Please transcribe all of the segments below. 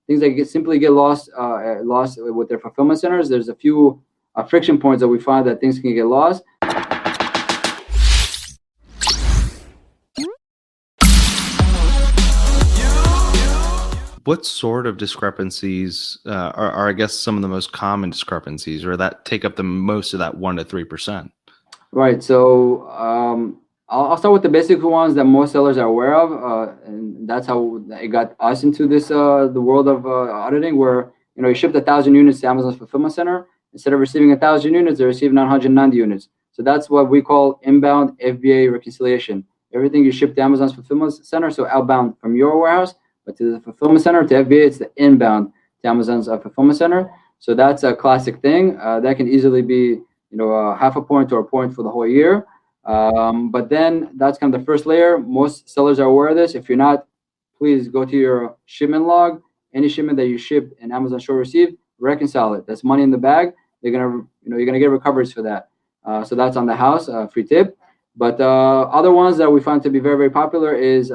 things that simply get lost with their fulfillment centers. There's a few friction points that we find that things can get lost. What sort of discrepancies are, I guess, some of the most common discrepancies, or that take up the most of that 1 to 3%? Right. So I'll start with the basic ones that most sellers are aware of, and that's how it got us into this the world of auditing, where you ship 1,000 units to Amazon's fulfillment center. Instead of receiving 1,000 units, they receive 990 units. So that's what we call inbound FBA reconciliation. Everything you ship to Amazon's fulfillment center, so outbound from your warehouse, but to the fulfillment center, to FBA, it's the inbound to Amazon's fulfillment center. So that's a classic thing. That can easily be, half a point or a point for the whole year. But then that's kind of the first layer. Most sellers are aware of this. If you're not, please go to your shipment log. Any shipment that you ship and Amazon Show Receive, reconcile it. That's money in the bag. You're gonna get recoveries for that. So that's on the house, free tip. But other ones that we find to be very, very popular is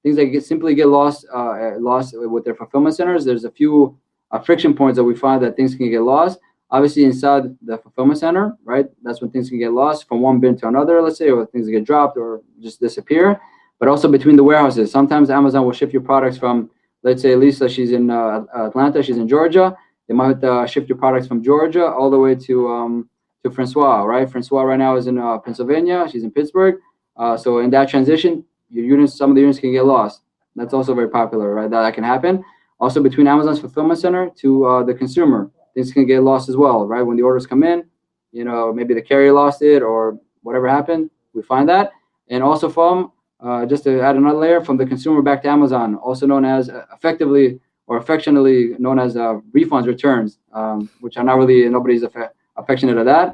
things that simply get lost with their fulfillment centers. There's a few friction points that we find that things can get lost. Obviously, inside the fulfillment center, right? That's when things can get lost from one bin to another, let's say, or things get dropped or just disappear. But also between the warehouses. Sometimes Amazon will ship your products from, let's say, Lisa, she's in Atlanta, she's in Georgia. They might ship your products from Georgia all the way to Francois, right? Francois right now is in Pennsylvania. She's in Pittsburgh. So in that transition, some of the units can get lost. That's also very popular, right? That can happen. Also between Amazon's fulfillment center to the consumer, things can get lost as well, right? When the orders come in, maybe the carrier lost it or whatever happened, we find that. And also from, just to add another layer, from the consumer back to Amazon, also known as effectively or affectionately known as refunds, returns, which are not really, nobody's affectionate of that.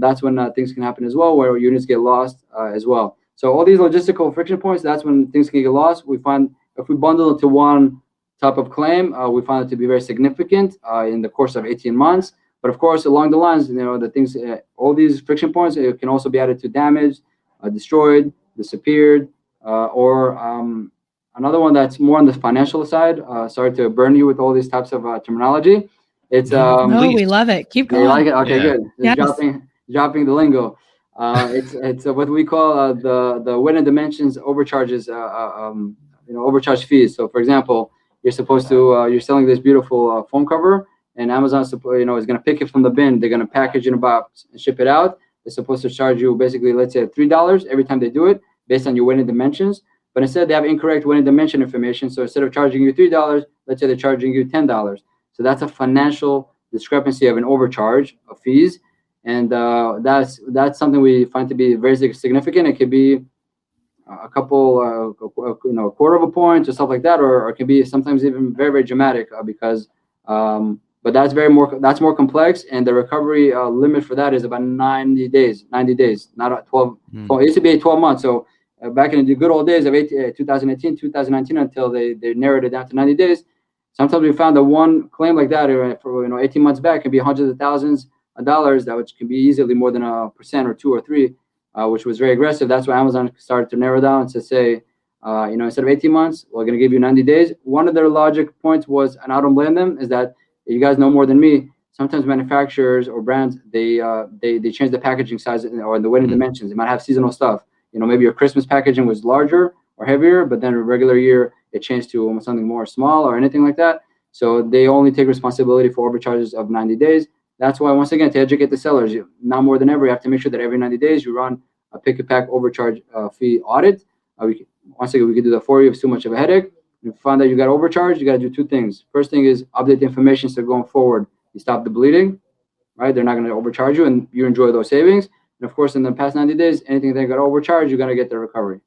That's when things can happen as well, where units get lost as well. So all these logistical friction points, that's when things can get lost. We find if we bundle it to one type of claim, we find it to be very significant in the course of 18 months. But of course, along the lines, the things, all these friction points, it can also be added to damaged, destroyed, disappeared, or another one that's more on the financial side. Sorry to burn you with all these types of terminology. It's no, we love it. Keep going. You like it? Okay, yeah. Good. Yes. Dropping the lingo. It's what we call the weight and dimensions overcharges, overcharge fees. So, for example, you're supposed to you're selling this beautiful phone cover, and Amazon is going to pick it from the bin. They're going to package it in a box and ship it out. They're supposed to charge you basically, let's say, $3 every time they do it, based on your weight and dimensions. But instead, they have incorrect weight and dimension information. So instead of charging you $3, let's say they're charging you $10. So that's a financial discrepancy of an overcharge of fees. And that's something we find to be very significant. It could be a couple, a quarter of a point or stuff like that, or it can be sometimes even very, very dramatic because, but that's more complex, and the recovery limit for that is about 90 days, not 12. Well, it used to be 12 months. So back in the good old days of 2018, 2019, until they narrowed it down to 90 days. Sometimes we found that one claim like that for 18 months back can be hundreds of thousands of dollars, which can be easily more than 1% or 2 or 3, which was very aggressive. That's why Amazon started to narrow down to say, instead of 18 months, we're going to give you 90 days. One of their logic points was, and I don't blame them, is that you guys know more than me. Sometimes manufacturers or brands, they change the packaging size or the weight and dimensions. They might have seasonal stuff. Maybe your Christmas packaging was larger or heavier, but then a regular year it changed to almost something more small or anything like that. So they only take responsibility for overcharges of 90 days. That's why, once again, to educate the sellers, now more than ever, you have to make sure that every 90 days you run a pick and pack overcharge fee audit. Once again, we can do that for you if it's too much of a headache. If you find that you got overcharged, you got to do 2 things. First thing is update the information so going forward, you stop the bleeding, right? They're not going to overcharge you and you enjoy those savings. And of course, in the past 90 days, anything that got overcharged, you're going to get the recovery.